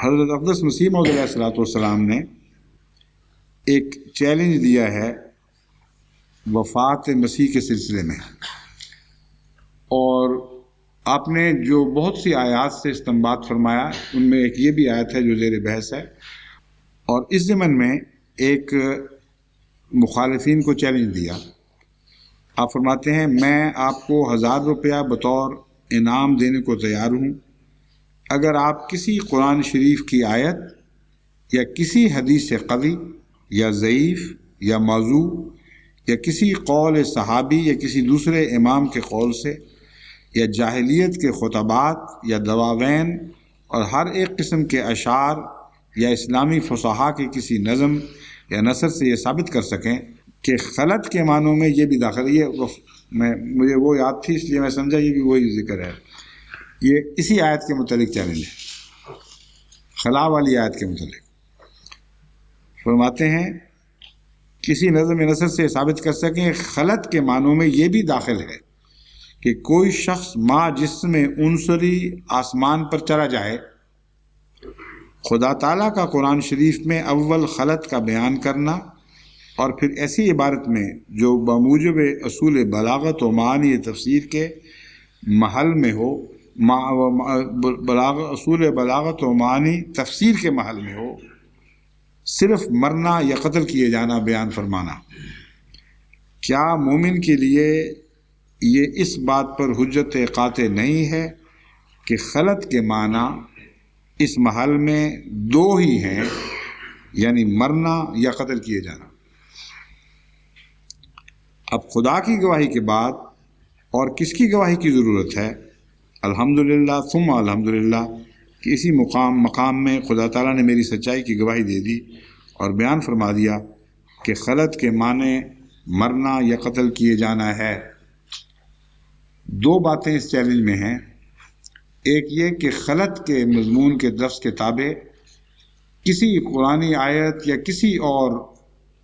حضرت اقدس مسیح موعود علیہ الصلوۃ والسلام نے ایک چیلنج دیا ہے وفات مسیح کے سلسلے میں، اور آپ نے جو بہت سی آیات سے استنباط فرمایا، ان میں ایک یہ بھی آیت ہے جو زیر بحث ہے، اور اس ضمن میں ایک مخالفین کو چیلنج دیا۔ آپ فرماتے ہیں میں آپ کو 1000 روپیہ بطور انعام دینے کو تیار ہوں اگر آپ کسی قرآن شریف کی آیت یا کسی حدیث قوی یا ضعیف یا موضوع یا کسی قول صحابی یا کسی دوسرے امام کے قول سے یا جاہلیت کے خطبات یا دواوین اور ہر ایک قسم کے اشعار یا اسلامی فصحاء کی کسی نظم یا نثر سے یہ ثابت کر سکیں کہ خلط کے معنوں میں یہ بھی داخل، مجھے وہ یاد تھی اس لیے میں سمجھا یہ بھی وہی ذکر ہے، یہ اسی آیت کے متعلق چیلنج ہے، خلا والی آیت کے متعلق۔ فرماتے ہیں کسی نظم یا نثر سے ثابت کر سکیں خلط کے معنوں میں یہ بھی داخل ہے کہ کوئی شخص ما جسم عنصری آسمان پر چلا جائے۔ خدا تعالیٰ کا قرآن شریف میں اول خلط کا بیان کرنا اور پھر ایسی عبارت میں جو بموجب اصول بلاغت و معانی تفسیر کے محل میں ہو، اصول بلاغت و معانی تفسیر کے محل میں ہو، صرف مرنا یا قتل کیے جانا بیان فرمانا، کیا مومن کے لیے یہ اس بات پر حجت قاطع نہیں ہے کہ خلط کے معنی اس محل میں 2 ہی ہیں، یعنی مرنا یا قتل کیے جانا؟ اب خدا کی گواہی کے بعد اور کس کی گواہی کی ضرورت ہے؟ الحمدللہ ثم الحمدللہ کہ اسی مقام میں خدا تعالیٰ نے میری سچائی کی گواہی دے دی اور بیان فرما دیا کہ خلط کے معنی مرنا یا قتل کیے جانا ہے۔ 2 باتیں اس چیلنج میں ہیں، ایک یہ کہ خلط کے مضمون کے لفظ کے تابع کسی قرآنی آیت یا کسی اور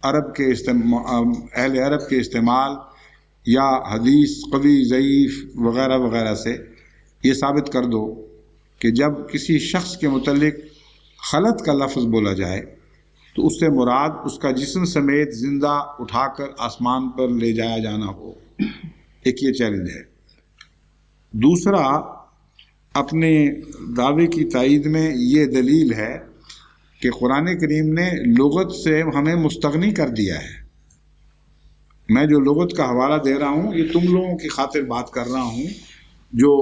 اہل عرب کے استعمال یا حدیث قوی ضعیف وغیرہ وغیرہ سے یہ ثابت کر دو کہ جب کسی شخص کے متعلق خلط کا لفظ بولا جائے تو اس سے مراد اس کا جسم سمیت زندہ اٹھا کر آسمان پر لے جایا جانا ہو۔ ایک یہ چیلنج ہے۔ دوسرا، اپنے دعوے کی تائید میں یہ دلیل ہے کہ قرآن کریم نے لغت سے ہمیں مستغنی کر دیا ہے۔ میں جو لغت کا حوالہ دے رہا ہوں یہ تم لوگوں کی خاطر بات کر رہا ہوں جو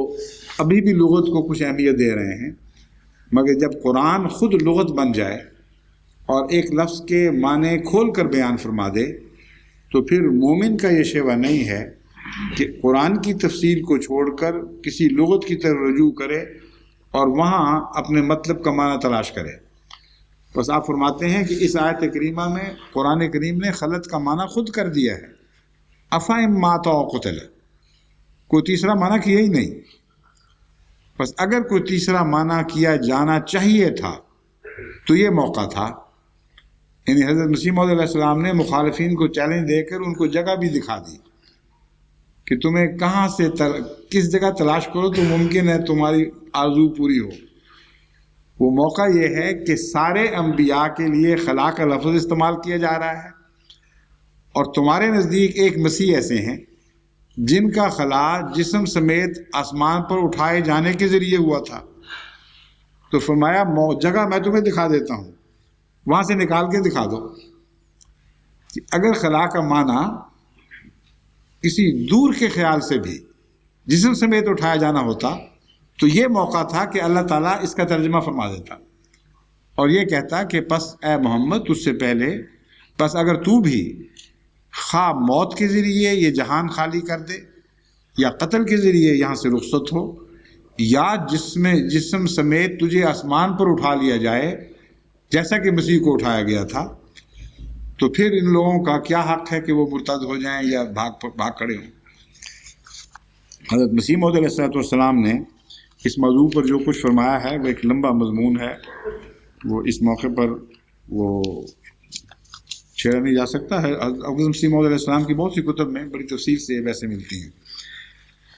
ابھی بھی لغت کو کچھ اہمیت دے رہے ہیں، مگر جب قرآن خود لغت بن جائے اور ایک لفظ کے معنی کھول کر بیان فرما دے تو پھر مومن کا یہ شیوہ نہیں ہے کہ قرآن کی تفسیر کو چھوڑ کر کسی لغت کی طرف رجوع کرے اور وہاں اپنے مطلب کا معنی تلاش کرے۔ بس آپ فرماتے ہیں کہ اس آیت کریمہ میں قرآن کریم نے خلط کا معنی خود کر دیا ہے، افہم مات و قتل، کوئی تیسرا معنی کیا ہی نہیں۔ بس اگر کوئی تیسرا معنی کیا جانا چاہیے تھا تو یہ موقع تھا، یعنی حضرت مسیح موعود علیہ السلام نے مخالفین کو چیلنج دے کر ان کو جگہ بھی دکھا دی کہ تمہیں کہاں سے کس جگہ تلاش کرو تو ممکن ہے تمہاری آرزو پوری ہو۔ وہ موقع یہ ہے کہ سارے انبیاء کے لیے خلا کا لفظ استعمال کیا جا رہا ہے، اور تمہارے نزدیک ایک مسیح ایسے ہیں جن کا خلا جسم سمیت آسمان پر اٹھائے جانے کے ذریعے ہوا تھا، تو فرمایا جگہ میں تمہیں دکھا دیتا ہوں، وہاں سے نکال کے دکھا دو کہ اگر خلا کا معنی کسی دور کے خیال سے بھی جسم سمیت اٹھایا جانا ہوتا تو یہ موقع تھا کہ اللہ تعالیٰ اس کا ترجمہ فرما دیتا اور یہ کہتا کہ پس اے محمد تجھ سے پہلے پس اگر تو بھی خواہ موت کے ذریعے یہ جہان خالی کر دے یا قتل کے ذریعے یہاں سے رخصت ہو یا جسم سمیت تجھے آسمان پر اٹھا لیا جائے جیسا کہ مسیح کو اٹھایا گیا تھا، تو پھر ان لوگوں کا کیا حق ہے کہ وہ مرتد ہو جائیں یا بھاگ کھڑے ہوں؟ حضرت مسیح موعود علیہ السلام نے اس موضوع پر جو کچھ فرمایا ہے وہ ایک لمبا مضمون ہے، وہ اس موقع پر وہ چھیڑا نہیں جا سکتا ہے۔ حضرت مسیح موعود علیہ السلام کی بہت سی کتب میں بڑی تفصیل سے ویسے ملتی ہیں۔